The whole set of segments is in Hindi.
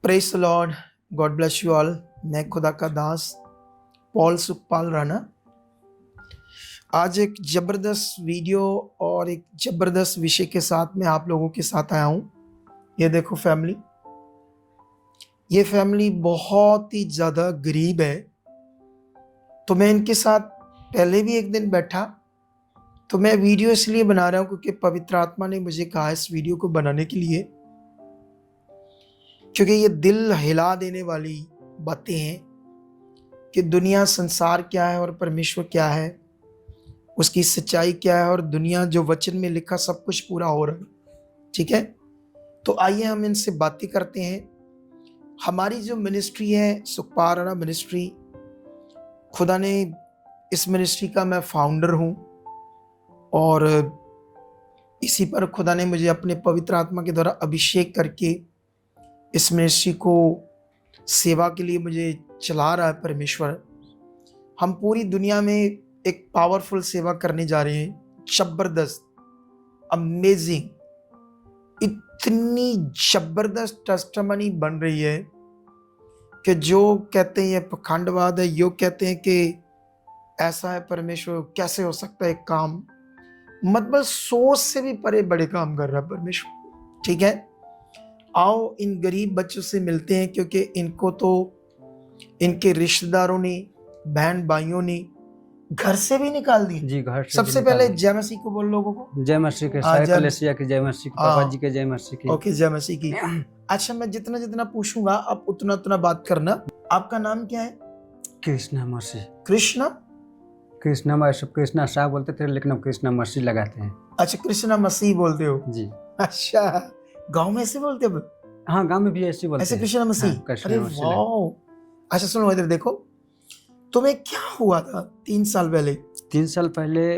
Praise the Lord, God bless you all. मैं खुदा का दास पॉल सुखपाल राणा आज एक ज़बरदस्त वीडियो और एक ज़बरदस्त विषय के साथ मैं आप लोगों के साथ आया हूँ। ये देखो फैमिली, ये फैमिली बहुत ही ज़्यादा गरीब है। तो मैं इनके साथ पहले भी एक दिन बैठा, तो मैं वीडियो इसलिए बना रहा हूँ क्योंकि पवित्र आत्मा ने मुझे कहा इस वीडियो को बनाने के लिए, क्योंकि ये दिल हिला देने वाली बातें हैं कि दुनिया संसार क्या है और परमेश्वर क्या है, उसकी सच्चाई क्या है और दुनिया जो वचन में लिखा सब कुछ पूरा हो रहा है। ठीक है, तो आइए हम इनसे बातें करते हैं। हमारी जो मिनिस्ट्री है सुखपाल राणा मिनिस्ट्री, खुदा ने इस मिनिस्ट्री का मैं फाउंडर हूँ और इसी पर खुदा ने मुझे अपने पवित्र आत्मा के द्वारा अभिषेक करके इस मिनिस्ट्री को सेवा के लिए मुझे चला रहा है परमेश्वर। हम पूरी दुनिया में एक पावरफुल सेवा करने जा रहे हैं, जबरदस्त, अमेजिंग, इतनी जबरदस्त टेस्टिमनी बन रही है कि जो कहते हैं ये पखंडवाद है, यो कहते हैं कि ऐसा है परमेश्वर, कैसे हो सकता है एक काम, मतलब सोच से भी परे बड़े काम कर रहा है परमेश्वर। ठीक है, आओ इन गरीब बच्चों से मिलते हैं, क्योंकि इनको तो इनके रिश्तेदारों ने, बहन भाइयों ने घर से भी निकाल दी। जी, घर से सबसे पहले जय मसीह को बोल लोगों को। जय मसीह के, हाँ, सारे कलेसिया की जय मसीह की, पापा जी के जय मसीह की। ओके, जय मसीह की। अच्छा, मैं जितना जितना पूछूंगा आप उतना उतना बात करना। आपका नाम क्या है? कृष्णा मसीह। कृष्णा? कृष्णा मसीह, कृष्णा शाह बोलते थे लेकिन अब कृष्णा मसीह लगाते हैं। अच्छा, कृष्णा मसीह बोलते हो जी। अच्छा, गांव में ऐसे बोलते हो? हाँ, गांव में भी ऐसे बोलते हैं। ऐसे कृष्णा मसीह? हाँ, कृष्णा अरे मसीह वाह। अच्छा सुनो, इधर देखो, तुम्हें क्या हुआ था 3 साल पहले? 3 साल पहले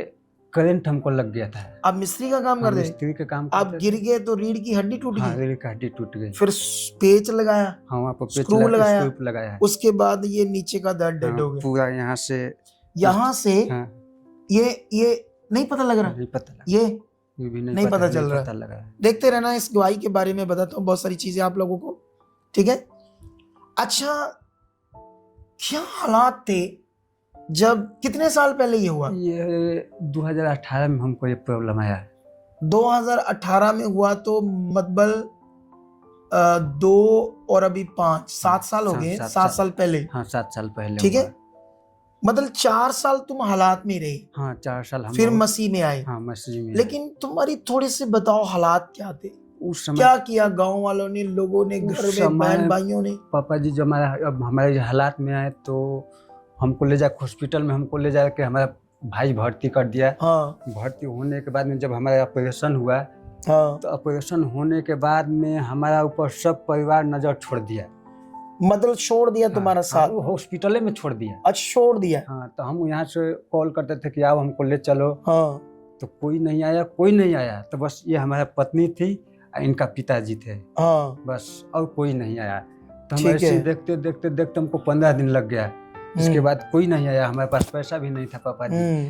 करंट हमको लग गया था। आप मिस्त्री का काम हाँ, करते? मिस्त्री का काम आप करते गिर थे। गए तो रीढ़ की हड्डी टूट हाँ, गई? रीढ़ की हड्डी टूट गई। फिर पेच लगाया? हाँ, वहाँ पर स्क्रू लगाया? स्क्रू लगाया। उसके बाद ये नीचे का दर्द डेड हो गया? पूरा यहाँ से हाँ। ये नहीं पता लग रहा? नहीं पता लगा। ये भी नहीं पता चल रहा। पता लगा। देखते रहना, इस गवाही के बारे में बताता हूँ बहुत सारी चीजें आप लोगों को। ठीक है, अच्छा, क्या हालात थे जब, कितने साल पहले ये हुआ? ये 2018 में हमको ये प्रॉब्लम आया। 2018 में हुआ, तो मतलब 2 और अभी 5, 7 साल हो गए। 7 साल पहले? हाँ, 7 साल पहले। ठीक है, मतलब 4 साल तुम हालात में रहे। हाँ, 4 साल हम फिर मसीह में आए। हाँ, मसीह में। लेकिन तुम्हारी थोड़ी से बताओ हालात क्या थे उस समय? क्या किया गांव वालों ने, लोगों ने, घर में बहन भाइयों ने? पापा जी जो हमारे हालात में आए तो हमको ले जा हॉस्पिटल में, हमको ले जा के हमारा भाई भर्ती कर दिया। हाँ। भर्ती होने के बाद में जब हमारा ऑपरेशन हुआ, हाँ। तो ऑपरेशन होने के बाद में हमारा ऊपर सब परिवार नजर छोड़ दिया। मतलब छोड़ दिया तुम्हारा साथ? वो हॉस्पिटल में छोड़ दिया। अच्छा, छोड़ दिया। हाँ, तो हम यहाँ से कॉल करते थे कि आओ हमको ले चलो। हाँ। तो कोई नहीं आया। तो बस ये हमारा पत्नी थी, इनका पिताजी थे। हाँ। बस, और कोई नहीं आया। तो हम ऐसे देखते देखते हमको 15 दिन लग गया। इसके बाद कोई नहीं आया। हमारे पास पैसा भी नहीं था पापा जी।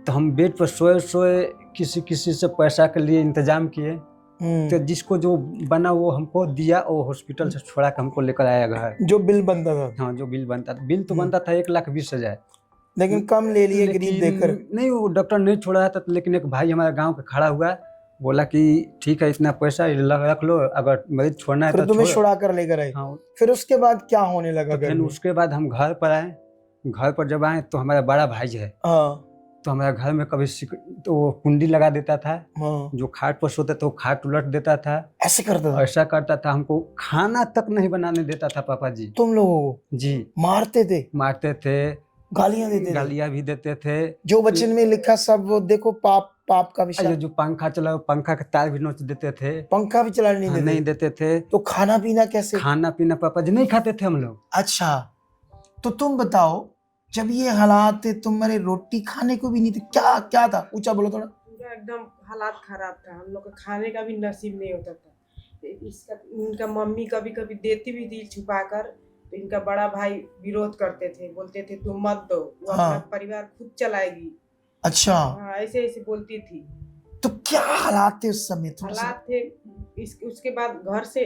तो हम बेड पर सोए किसी से पैसा के लिए इंतजाम किए। तो जिसको जो बना वो हमको दिया और हॉस्पिटल से छोड़ा के हमको लेकर आया घर। जो बिल बनता था? हाँ, जो बिल बनता था। बिल तो बनता था 1,20,000, लेकिन कम ले लिए गरीब देखकर। नहीं, वो डॉक्टर नहीं छोड़ा था। लेकिन एक भाई हमारे गांव का खड़ा हुआ, बोला कि ठीक है, इतना पैसा रख लो, अगर मरीज छोड़ना है तो तुम्हें छुड़ा कर लेकर आए। हाँ। फिर उसके बाद क्या होने लगा? तो फिर उसके बाद हम घर पर आए। घर पर जब आए तो हमारा बड़ा भाई है। हाँ। तो हमारे घर में कभी तो वो कुंडी लगा देता था। हाँ। जो खाट पर सोते तो खाट उलट देता था। ऐसा करता था? हमको खाना तक नहीं बनाने देता था पापा जी। तुम लोगों को? जी। मारते थे, गालियां भी देते थे। जो वचन में लिखा सब वो देखो, पाप का विषय। जो पंखा चला, पंखा का तार भी नोच देते थे। पंखा भी चलाने नहीं देते थे। तो खाना पीना कैसे? खाना पीना पापा जी नहीं खाते थे हम लोग। अच्छा, तो तुम बताओ, जब ये हालात थे, तुम्हारे रोटी खाने को भी नहीं थे, क्या था? ऊंचा बोलो थोड़ा। एकदम हालात खराब था। हम लोग का खाने का भी नसीब नहीं होता था। इनका मम्मी कभी कभी देती भी थी छुपा कर, तो इनका बड़ा भाई विरोध करते थे, बोलते थे तुम मत दो, वो अपना परिवार खुद चलाएगी। अच्छा। हाँ, ऐसे बोलती थी। तो क्या हालात थे उस समय? हालात थे उसके बाद घर से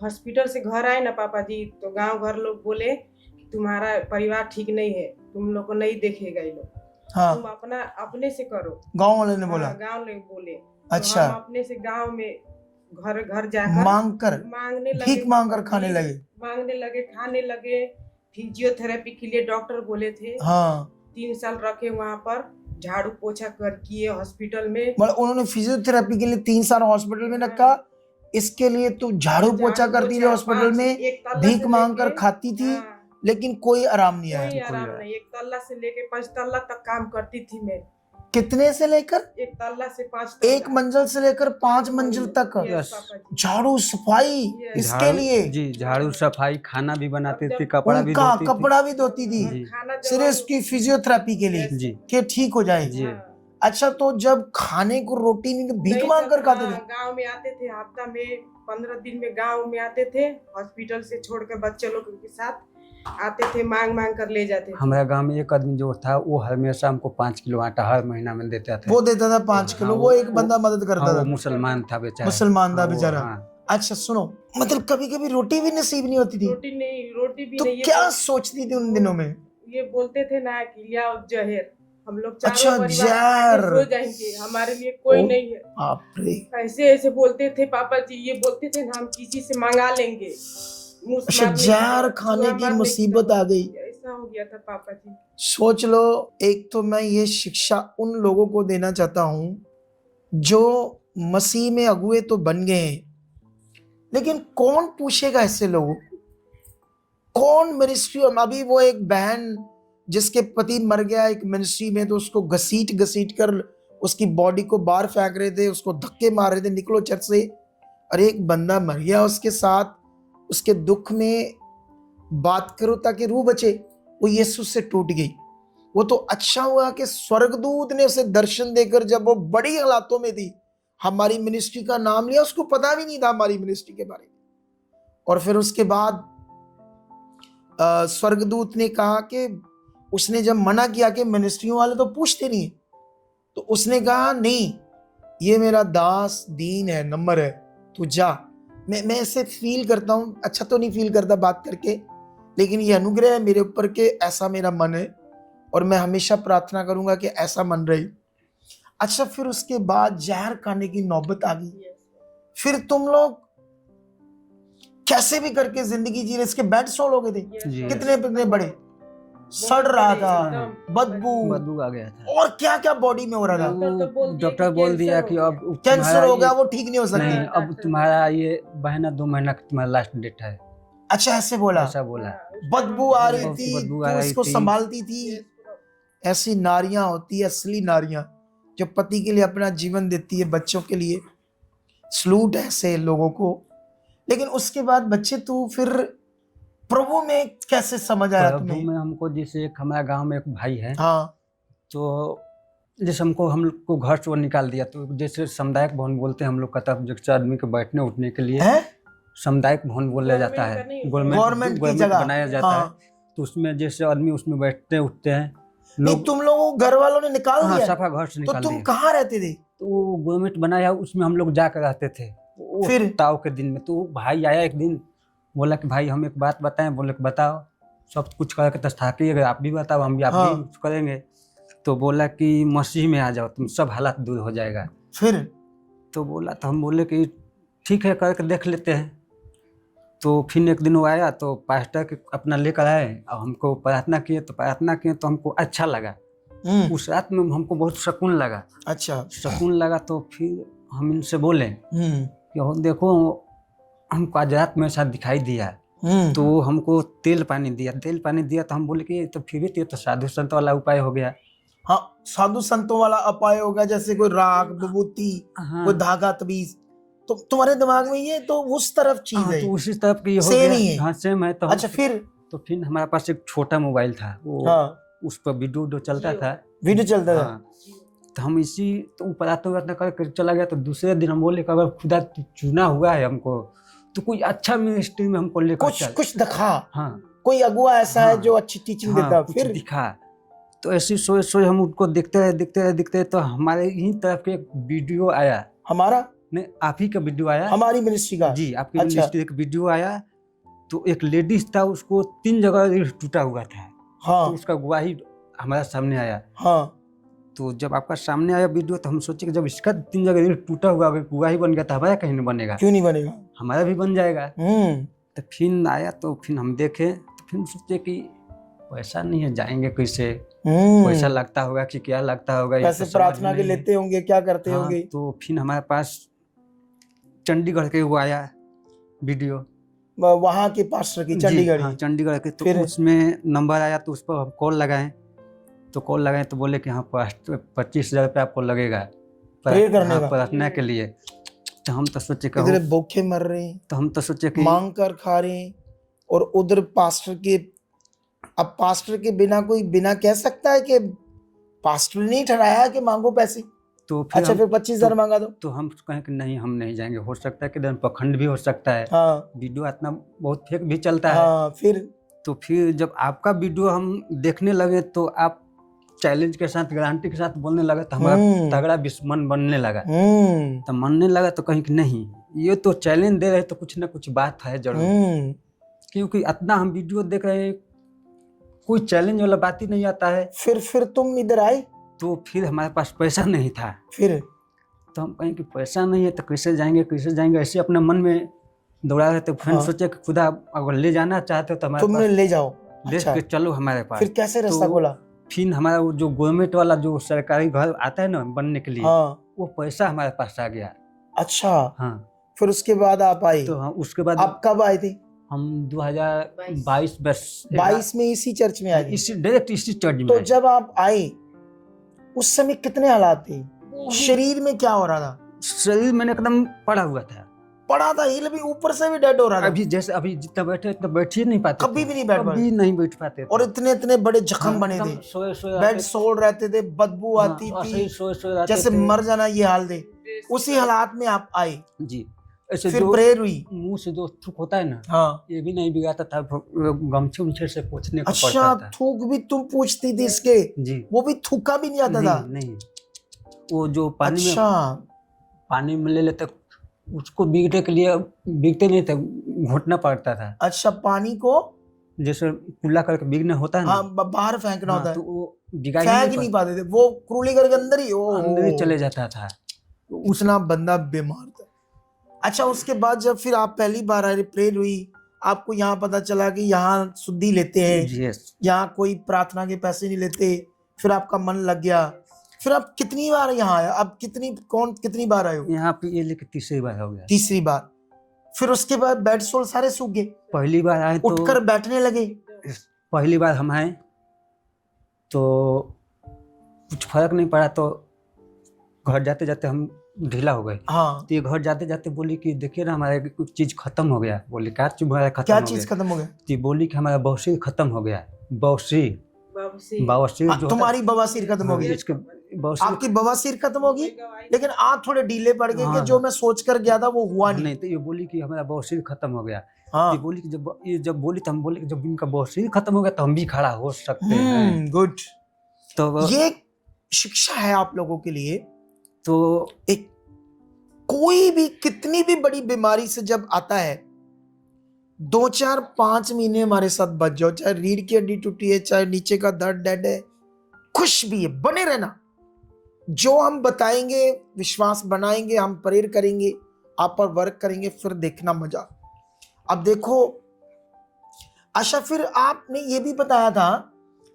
हॉस्पिटल से घर आए ना पापा जी, तो गांव घर लोग बोले कि तुम्हारा परिवार ठीक नहीं है, तुम लोग को नहीं देखेगा ये लोग, हाँ तुम अपना अपने से करो। गांव वाले ने बोला? हाँ, गांव लोग बोले। अच्छा। तो हम अपने से गांव में घर घर जाकर मांगने लगे, भीख मांग कर खाने लगे? मांगने लगे, खाने लगे। फिजियोथेरेपी के लिए डॉक्टर बोले थे। हाँ 3 साल रखे वहाँ पर, झाड़ू पोछा कर किए हॉस्पिटल में। मतलब उन्होंने फिजियोथेरेपी के लिए 3 साल हॉस्पिटल में रखा, इसके लिए तू झाड़ू पोछा करती थी हॉस्पिटल में, भीख मांग कर खाती थी, लेकिन कोई आराम नहीं आया? कोई आराम नहीं। 1 तल्ला से लेके 5 तल्ला तक काम करती थी मैं। कितने से लेकर? 1 तल्ला से 5 तल्ला। 1 मंजिल से लेकर 5 मंजिल तक झाड़ू सफाई इसके लिए? जी, झाड़ू सफाई, खाना भी बनाती थी, कपड़ा भी धोती थी। कपड़ा भी धोती थी सिर्फ इसकी फिजियोथेरेपी के लिए जी, कि ठीक हो जाए। जी। अच्छा, तो जब खाने को रोटी नहीं भीख मांग कर खाते थे? गांव में आते थे, हफ्ता में 15 दिन में गांव में आते थे, हॉस्पिटल से छोड़कर बच्चे लोग के साथ आते थे, मांग मांग कर ले जाते थे। हमारे गांव में एक आदमी जो था वो हमेशा हमको 5 किलो आटा हर महीना में देता था। वो देता था 5 किलो? वो एक बंदा मदद करता था? वो मुसलमान था बेचारा। मुसलमान था बेचारा। अच्छा सुनो, मतलब कभी कभी रोटी भी नसीब नहीं होती थी? रोटी भी तो नहीं। क्या सोचती थी उन दिनों में? ये बोलते थे ना कि लिया जहर, हम लोग अच्छा जहर सो जाएंगे, हमारे लिए कोई नहीं है। बाप रे। ऐसे ऐसे बोलते थे पापा जी, ये बोलते थे ना हम किसी से मंगा लेंगे। अच्छा, जहर खाने की मुसीबत आ गई। ऐसा हो गया था पापा जी। सोच लो, एक तो मैं ये शिक्षा उन लोगों को देना चाहता हूं जो मसीह में अगुए तो बन गए हैं, लेकिन कौन पूछेगा ऐसे लोगों को? कौन मिनिस्ट्री? अभी वो एक बहन जिसके पति मर गया एक मिनिस्ट्री में, तो उसको घसीट घसीट कर उसकी बॉडी को बाहर फेंक रहे थे, उसको धक्के मार रहे थे, निकलो चर्च से। और एक बंदा मर गया उसके साथ, उसके दुख में बात करो ताकि रूह बचे, वो यीशु से टूट गई। वो तो अच्छा हुआ कि स्वर्गदूत ने उसे दर्शन देकर, जब वो बड़ी हालातों में थी, हमारी मिनिस्ट्री का नाम लिया, उसको पता भी नहीं था हमारी मिनिस्ट्री के बारे में। और फिर उसके बाद स्वर्गदूत ने कहा कि उसने जब मना किया कि मिनिस्ट्रियों वाले तो पूछते नहीं, तो उसने कहा नहीं, ये मेरा दास दीन है, नंबर है, तू जा। मैं ऐसे फील करता हूँ, अच्छा तो नहीं फील करता बात करके, लेकिन ये अनुग्रह है मेरे ऊपर के ऐसा मेरा मन है, और मैं हमेशा प्रार्थना करूंगा कि ऐसा मन रहे। अच्छा, फिर उसके बाद जहर खाने की नौबत आ गई। फिर तुम लोग कैसे भी करके जिंदगी जी रहे? इसके बेड सोल हो गए थे, कितने बड़े, सड़ रहा था, बदबू आ गया था, और क्या क्या बॉडी में हो रहा था। डॉक्टर बोल दिया कि अब कैंसर हो गया, वो ठीक नहीं हो सकती, अब तुम्हारा ये महीना 2 महीना तुम्हारा लास्ट डेट है। अच्छा, ऐसे बोला? ऐसा बोला। बदबू आ रही थी, तो इसको संभालती थी। ऐसी नारियां होती है, असली नारियां, जो पति के लिए अपना जीवन देती है, बच्चों के लिए। सलूट है ऐसे लोगों को। लेकिन उसके बाद बच्चे, तू फिर प्रभु में कैसे समझ आया तुम्हें? प्रभु में हमको, जैसे एक हमारे गांव में एक भाई है, हाँ, तो जैसे हम लोग को घर से वो निकाल दिया, तो जैसे सामुदायिक भवन बोलते हैं हम लोग का, तब जैसे आदमी के बैठने उठने के लिए सामुदायिक भवन बोला जाता है, गवर्नमेंट की जगह बनाया जाता है, तो उसमें जैसे आदमी उसमें बैठते उठते हैं लोग। तुम लोग घर वालों ने निकाल दिया? सफा घर से निकाल दिया। तो तुम कहाँ रहते थे? तो गवर्नमेंट बनाया, उसमें हम लोग जाकर रहते थे। फिर ताव के दिन में तो भाई आया एक दिन, बोला कि भाई हम एक बात बताएं। बोले कि बताओ। सब कुछ करके तस्थाकी, अगर आप भी बताओ हम भी आप भी करेंगे। तो बोला कि मसीह में आ जाओ, तुम सब हालात दूर हो जाएगा। फिर तो बोला, तो हम बोले कि ठीक है, करके देख लेते हैं। तो फिर एक दिन वो आया, तो पास्टर के अपना लेकर आए और हमको प्रार्थना किए, तो हमको अच्छा लगा। उस रात में हमको बहुत सुकून लगा। अच्छा, सुकून लगा। तो फिर हम इनसे बोले कि देखो, हमको आज रात में ऐसा दिखाई दिया। तो हमको तेल पानी दिया। तो हम बोले कि तो फिर भी तो साधु संत वाला उपाय हो गया। हाँ, साधु संतों वाला उपाय होगा, जैसे कोई राग, विभूति, कोई धागा, तबीज। तो तुम्हारे दिमाग में ये तो उस तरफ चीज है, तो उसी तरफ की हो सेम गया। ही है। हाँ, सेम है। तो अच्छा, फिर हमारे पास एक छोटा मोबाइल था, वो उस पर वीडियो चलता था। तो हम इसी तो ऊपर आते कर चला गया। तो दूसरे दिन हम बोले कि अगर खुदा चुना हुआ है हमको, तो कोई अच्छा मिनिस्ट्री में हमको लेकर कुछ दिखा। हाँ, कोई अगुआ ऐसा है जो अच्छी टीचिंग देता। फिर दिखा। तो ऐसी सोच हम उनको देखते रहे। तो हमारे ही तरफ के एक वीडियो आया। नहीं, आप ही का वीडियो आया। हमारी मिनिस्ट्री का? जी, आपकी अच्छा। मिनिस्ट्री एक वीडियो आया, तो एक लेडीज था, उसको 3 जगह रीढ़ टूटा हुआ था। हाँ तो उसका गवाही हमारे सामने आया। हाँ। तो जब आपका सामने आया वीडियो, तो हम सोचे कि जब इसका 3 जगह रीढ़ टूटा हुआ अगर गवाही बन गया तो हमारा कहीं नहीं बनेगा, क्यों नहीं बनेगा? हमारा भी बन जाएगा। तो फिर आया, तो फिर हम देखे, तो फिर सोचे कि पैसा नहीं है, जाएंगे कैसे, पैसा लगता होगा कि क्या लगता होगा, ये पैसे तो समझ प्रार्थना में के नहीं है। लेते होंगे, क्या करते हाँ, होंगे? तो फिर हमारे पास चंडीगढ़ के वो आया वीडियो, वहां के पास्टर की, जी, चंडीगढ़ हाँ, की। चंडीगढ़ के। तो फिर? उसमें नंबर आया, तो उस पर हम कॉल लगाएं, तो कॉल लगाएं तो बोले कि हाँ 25,000 रुपये आपको लगेगा प्रेयर करने का? प्रार्थना के लिए। तो हम तो सोचे कि इधर भूखे मर रहे हैं, तो हम तो सोचे कि मांग कर खा रहे हैं, और उधर पास्टर के, अब पास्टर के बिना कोई बिना कह सकता है कि पास्टर ने नहीं ठहराया कि मांगो पैसे? तो फिर अच्छा, हम, फिर 25,000 मांगा दो? तो हम कहें कि नहीं, हम नहीं जाएंगे, हो सकता है कि दिन पखंड भी हो सकता है, हाँ वीडियो इतना बहुत फेक भी चलता है। हाँ। फिर? तो फिर जब आपका वीडियो हम देखने लगे, तो आप चैलेंज के साथ, गारंटी के साथ बोलने लगे, तो हमारा तगड़ा मन बनने लगा। तो मनने लगा, तो कहीं कि नहीं, ये तो चैलेंज दे रहे, तो कुछ ना कुछ बात है जरूर, क्योंकि इतना हम वीडियो देख रहे हैं, कोई चैलेंज वाला बात ही नहीं आता है। फिर तुम इधर आए? तो फिर हमारे पास पैसा नहीं था। फिर तो हम कहें कि पैसा नहीं है तो कैसे जाएंगे, ऐसे अपने मन में दौड़ा रहे थे। फिर सोचे कि खुदा अगर ले जाना चाहते हो तो हमारे तुमने पास ले जाओ, ले के चलो हमारे पास। फिर कैसे रास्ता खोला? फिर हमारा वो जो गवर्नमेंट वाला जो सरकारी घर आता है ना बनने के लिए, हाँ। वो पैसा हमारे पास आ गया। अच्छा। हाँ। फिर उसके बाद आप आए? तो हाँ, उसके बाद आप कब आए थे? हम 2022 में इसी चर्च में आए थे? इसी डायरेक्ट इसी चर्च में। तो जब आप आए उस समय कितने हालात थे? शरीर में क्या हो रहा था? शरीर मैंने एकदम पड़ा हुआ था, पड़ा था, हिल भी, ऊपर से भी डेड हो रहा था। अभी जैसे अभी जितना बैठे इतना बैठ ही नहीं पाते, कभी भी नहीं बैठ पाते, कभी नहीं बैठ पाते। और इतने इतने बड़े जख्म बने थे, बेड सोल रहते थे, बदबू आती थी, जैसे मर जाना ये हाल थे। उसी हालात में आप आए जी। ऐसे फिर प्रेयर हुई, मुंह से जो थूक होता है ना, हाँ, ये भी नहीं बिगाता था, गमछे उमछे से पोंछने को अच्छा, पड़ता था। थूक भी तुम पूछती थी इसके? जी। वो भी थूका भी नहीं आता था? नहीं, वो जो पानी अच्छा। में पानी में ले लेते, उसको बीगने के लिए बीगते नहीं थे, घोटना पड़ता था। अच्छा, पानी को जैसे कुल्ला करके बीगना होता है ना, हाँ, बाहर फेंकना होता है, तो वो बिगा फेंक नहीं पाते थे, वो कुरुली करके अंदर ही चले जाता था। उसना बंदा बीमार था। अच्छा, उसके बाद जब फिर आप पहली बार आए, प्रेयर हुई, आपको यहाँ पता चला कि यहाँ शुद्धि लेते हैं, यहाँ कोई प्रार्थना के पैसे नहीं लेते, फिर आपका मन लग गया। फिर आप कितनी बार यहाँ आया? अब कितनी बार आए हो यहाँ पे? ये लेके तीसरी बार हो गया। तीसरी बार। फिर उसके बाद बेड सोल सारे सूख गए? पहली बार आए तो उठकर बैठने लगे? पहली बार हम आए तो कुछ फर्क नहीं पड़ा, तो घर जाते जाते हम ढीला हो गए। हाँ। तो ये घर जाते जाते बोली कि देखिए ना, हमारा कुछ चीज खत्म हो गया। बोली क्या चीज खत्म हो गया? तो बोली कि हमारा बवासीर खत्म हो गया। बवासीर जो तुम्हारी बवासीर खत्म हो गई? आपकी बवासीर खत्म होगी, लेकिन आप थोड़े ढीले पड़ गए कि जो मैं सोच कर गया था वो हुआ नहीं। तो ये बोली कि हमारा बवासीर खत्म हो गया। हाँ। ये बोली कि जब बोली तो हम बोले कि जब इनका बवासीर खत्म हो गया तो हम भी खड़ा हो सकते हैं। गुड। तो ये शिक्षा है आप लोगों के लिए। तो एक कोई भी कितनी भी बड़ी बीमारी से जब आता है, 2 4 5 महीने हमारे साथ बच जाओ, चाहे रीढ़ की हड्डी टूटी है, चाहे नीचे का दर्द डेड है, खुश भी है, बने रहना। जो हम बताएंगे, विश्वास बनाएंगे, हम प्रेयर करेंगे, आप पर वर्क करेंगे, फिर देखना मजा। अब देखो, अच्छा, फिर आपने ये भी बताया था,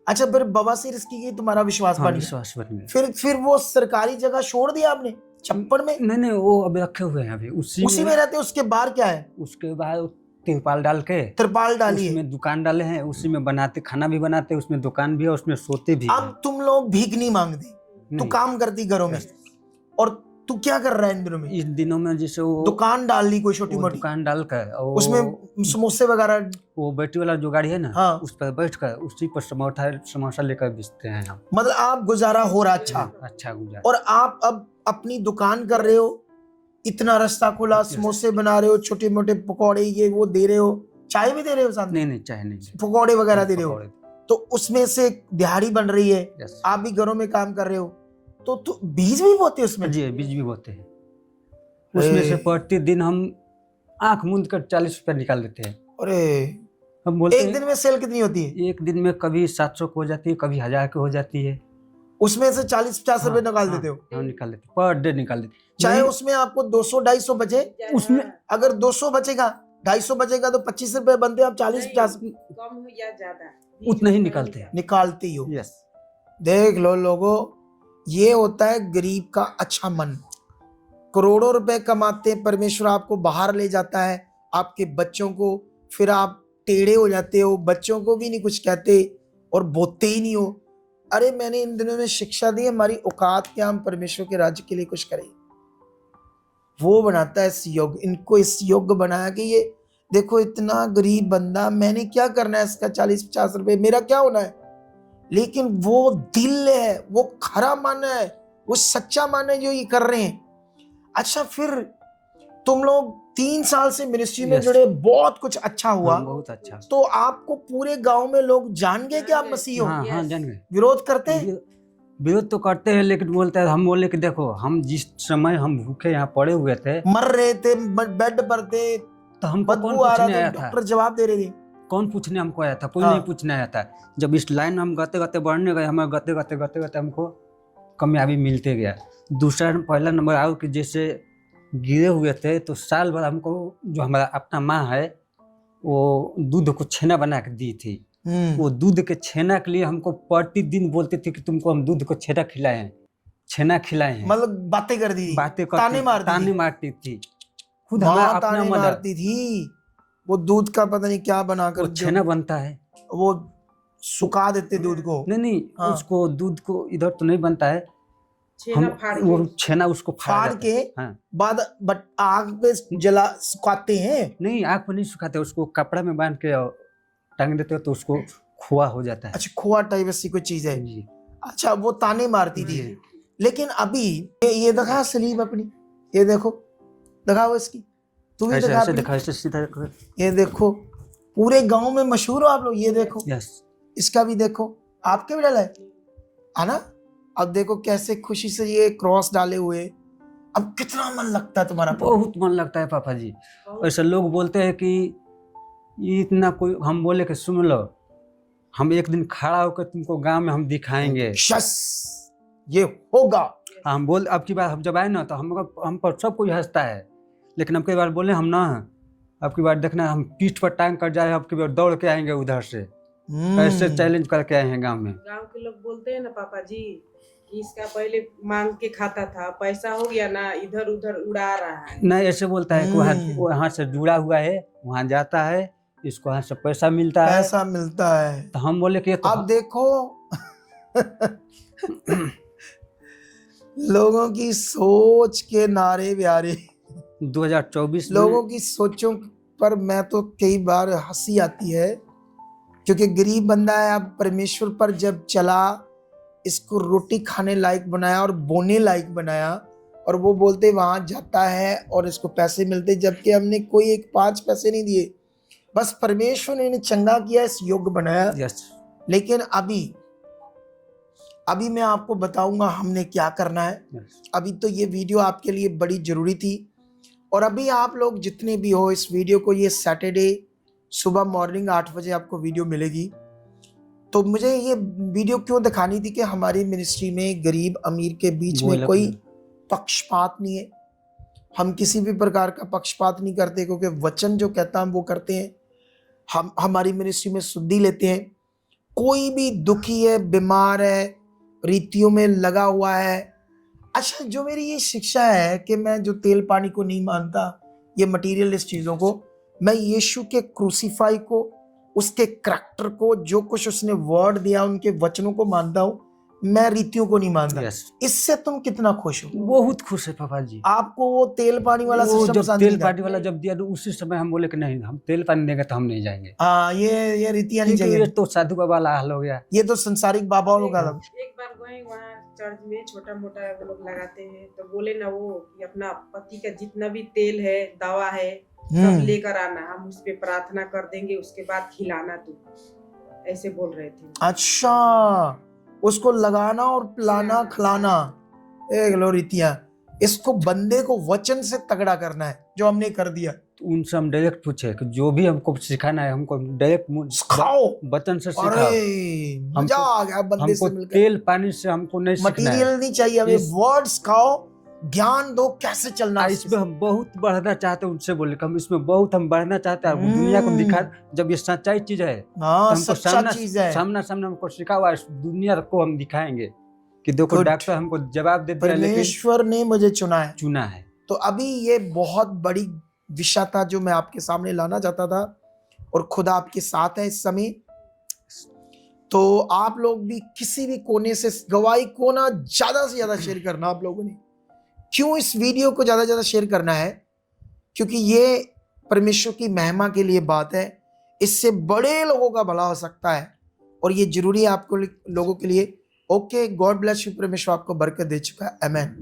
अच्छा, फिर बवासीर इसकी की तुम्हारा विश्वास बन गया, फिर वो सरकारी जगह छोड़ दिया आपने छप्पड़ में? नहीं, वो अभी रखे हुए हैं, अभी उसी में रहते। उसके बाहर क्या है? उसके बाद तिरपाल डालिए, उसमें दुकान डाले हैं, उसी में बनाते, खाना भी बनाते, उसमें दुकान भी है, उसमें सोते भी। अब तुम लोग भीख नहीं मांगते, तू काम करती घरों में, और तू क्या कर रहा है इन दिनों में? इस दिनों में जैसे वो दुकान डाल ली, कोई छोटी मोटी दुकान डालकर, उसमें समोसे वगैरह, वो बैटरी वाला जो गाड़ी है ना, हाँ, उस पर बैठकर उसी पर समोसा लेकर बेचते हैं हम। मतलब आप गुजारा हो रहा अच्छा गुजारा। और आप अब अपनी दुकान कर रहे हो, इतना रास्ता खुला, समोसे बना रहे हो, छोटे मोटे पकौड़े ये वो दे रहे हो, चाय भी दे रहे हो साथ में? नहीं, चाय नहीं, पकौड़े वगैरह दे रहे हो, तो उसमें से दिहाड़ी बन रही है, आप भी घरों में काम कर रहे हो, तो बीज भी बोते उसमें? जी, बीज भी बोते हैं। उसमें से अरे प्रतिदिन हम आंख मूंद कर 40 रुपया निकाल लेते हैं। अरे, हम बोलते एक हैं दिन में सेल कितनी होती है? एक दिन में कभी 700 को हो जाती है, कभी 1000 की हो जाती है। उसमें से 40-50 रुपए निकाल देते हो? हाँ निकाल लेते, पर डे निकाल लेते। चाहे नहीं, उसमें आपको 200-250 बचे, उसमें अगर 200 बचेगा, 250 बचेगा तो 25 रुपए बनते हैं, आप 40-50 कम हो या ज्यादा उतना ही निकालते हैं। निकालती हो। यस, देख लो लोगों, ये होता है गरीब का अच्छा मन। करोड़ों रुपए कमाते हैं, परमेश्वर आपको बाहर ले जाता है, आपके बच्चों को, फिर आप टेढ़े हो जाते हो, बच्चों को भी नहीं कुछ कहते और बोलते ही नहीं हो। अरे मैंने इन दिनों में शिक्षा दी, हमारी औकात क्या, हम परमेश्वर के राज्य के लिए कुछ करें। वो बनाता है इस योग्य, इनको इस योग्य बनाया कि ये देखो इतना गरीब बंदा, मैंने क्या करना है इसका 40-50 रुपए, मेरा क्या होना है। लेकिन वो दिल है, वो खरा मन है, वो सच्चा मन है जो ये कर रहे हैं। अच्छा, फिर तुम लोग 3 साल से मिनिस्ट्री में Yes. जुड़े, बहुत कुछ अच्छा हुआ, हाँ, बहुत अच्छा। तो आपको पूरे गांव में लोग जान गए कि आप मसीह हो? हाँ हाँ, जान गए। विरोध करते हैं? विरोध तो करते हैं, लेकिन बोलते हैं, हम बोले कि देखो हम जिस समय हम भूखे यहाँ पड़े हुए थे, मर रहे थे, बेड पर थे, तो हमको कौन बदबू आ रहा पूछने था, आया था? डॉक्टर जवाब दे रहे थे। कौन पूछने हमको आया था? कोई हाँ। नहीं पूछने आया था। जब इस लाइन में हम गते गते बढ़ने गए, हमें गते गते हमको कामयाबी मिलते गया। दूसरा पहला नंबर आओ कि जैसे गिरे हुए थे, तो साल भर हमको जो हमारा अपना माँ है वो दूध को छेना बना के दी थी। वो दूध के छेना के लिए हमको प्रतिदिन बोलते थे कि तुमको हम दूध को छेना खिलाए हैं, छेना खिलाए हैं। मतलब बातें कर दी, बातें ताने ताने मारती मारती थी। खुद हमारा माँ अपना ताने मदर। मारती थी। वो दूध का पता नहीं क्या बनाकर वो छेना बनता है, वो सुखा देते दूध को। नहीं हाँ। उसको दूध को इधर तो नहीं बनता है, छेना हम फाड़ वो के छेना उसको फाड़ के हाँ। बाद बट आग पे जला सुखाते हैं। नहीं, आग पर नहीं सुखाते, उसको कपड़ा में बांध के टांग देते हो तो उसको खोआ हो जाता है। अच्छा, खोआ टाइप ऐसी कोई चीज है। जी। अच्छा, वो ताने मारती थी। जी। लेकिन अभी ये दिखा सलीब अपनी, ये देखो, दिखाओ इसकी, तू भी ऐसे दिखा ऐसे अपनी। दिखा, ऐसे सीधा कर। ये देखो, पूरे गांव में मशहूर हो आप लोग। ये देखो, यस, इसका भी देखो, आपके भी डाला है ना। अब देखो कैसे खुशी से ये क्रॉस डाले हुए। अब कितना मन लगता है तुम्हारा? बहुत मन लगता है पापा जी। ऐसे लोग बोलते हैं कि ये इतना कोई, हम बोले कि सुन लो, हम एक दिन खड़ा होकर तुमको गांव में हम दिखाएंगे। यस, ये होगा। हम बोल, अब की बार हम जब आए ना तो हम पर सब कोई हंसता है, लेकिन अब की बार बोले हम ना, अब की बार देखना हम पीठ पर टांग कर जाए, अब की बार दौड़ के आएंगे उधर से। ऐसे चैलेंज करके आए हैं गांव में। गांव के लोग बोलते हैं ना पापा जी कि इसका पहले मांग के खाता था, पैसा हो गया ना, इधर उधर उड़ा रहा है। नहीं, ऐसे बोलता है कि वहाँ से जुड़ा हुआ है, वहाँ जाता है, इसको वहाँ से पैसा मिलता है। पैसा मिलता है। तो हम बोले कि तो अब देखो लोगों की सोच के नारे प्यारे, 2024 लोगों की सोचों पर मैं तो कई बार हंसी आती है, क्योंकि गरीब बंदा है। अब परमेश्वर पर जब चला, इसको रोटी खाने लायक बनाया और बोने लायक बनाया, और वो बोलते वहां जाता है और इसको पैसे मिलते, जबकि हमने कोई एक 5 पैसे नहीं दिए, बस परमेश्वर ने इन्हें चंगा किया, इस योग्य बनाया। यस। लेकिन अभी मैं आपको बताऊंगा हमने क्या करना है। अभी तो ये वीडियो आपके लिए बड़ी जरूरी थी, और अभी आप लोग जितने भी हो, इस वीडियो को, ये सैटरडे सुबह मॉर्निंग 8 बजे आपको वीडियो मिलेगी। तो मुझे ये वीडियो क्यों दिखानी थी कि हमारी मिनिस्ट्री में गरीब अमीर के बीच में कोई पक्षपात नहीं है। हम किसी भी प्रकार का पक्षपात नहीं करते, क्योंकि वचन जो कहता हम वो करते हैं। हम हमारी मिनिस्ट्री में शुद्धि लेते हैं। कोई भी दुखी है, बीमार है, रीतियों में लगा हुआ है। अच्छा, जो मेरी ये शिक्षा है कि मैं जो तेल पानी को नहीं मानता, ये मटीरियलिस्ट चीज़ों को, मैं यीशु के क्रूसीफाई को, उसके करैक्टर को, जो कुछ उसने वर्ड दिया, उनके वचनों को मानता हूँ। मैं रीतियों को नहीं मानता। इससे तुम कितना खुश हो? बहुत खुश है पापा जी। आपको वो तेल पानी वाला सिस्टम जब पसंद तेल नहीं था? पानी वाला जब दिया तो उसी समय हम बोले कि नहीं, हम तेल पानी देंगे तो हम नहीं जाएंगे। हाँ, ये रीतियां नहीं क्योंकि चाहिए। ये तो साधु बाबा वाला हाल हो गया। ये तो संसारिक बाबा लोग अलग। एक बार गए वहाँ चर्च में, छोटा मोटा वो लोग लगाते हैं, तो बोले ना वो कि अपना पति का जितना भी तेल है, दवा है, सब लेकर आना, हम उस पे प्रार्थना कर देंगे, उसके बाद खिलाना तू, ऐसे बोल रहे थे। अच्छा, उसको लगाना और पिलाना खिलाना, एक लो रीतियां। इसको बंदे को वचन से तगड़ा करना है, जो हमने कर दिया। तो उनसे हम डायरेक्ट पूछे कि जो भी हमको सिखाना है हमको डायरेक्ट सिखाओ, वचन से सिखाओ। अरे मजा आ गया बंदे से हमको मिलकर। तेल पानी से हमको नहीं सीखना है। मटेरियल नहीं चाहिए हमें, वर्ड सिखाओ, ज्ञान दो कैसे चलना है। इसमें हम बहुत बढ़ना चाहते हैं, उनसे बोले कि हम इसमें बहुत हम बढ़ना चाहते हैं, दुनिया को दिखा। जब ये सच्चाई चीज है हाँ, तो हमको सच्चा चीज है। सामना हमको सिखा हुआ है, दुनिया को हम दिखाएंगे कि देखो डॉक्टर हमको जवाब दे दिया, परमेश्वर ने मुझे चुना है। तो अभी ये बहुत बड़ी विषय था जो मैं आपके सामने लाना चाहता था, और खुदा आपके साथ है इस समय। तो आप लोग भी किसी भी कोने से गवाही को ना ज्यादा से ज्यादा शेयर करना। आप लोगों ने क्यों इस वीडियो को ज्यादा से ज्यादा शेयर करना है? क्योंकि ये परमेश्वर की महिमा के लिए बात है, इससे बड़े लोगों का भला हो सकता है, और ये जरूरी है आपको लोगों के लिए। Okay, God bless you. परमेश्वर आपको बरकत दे चुका है। आमीन।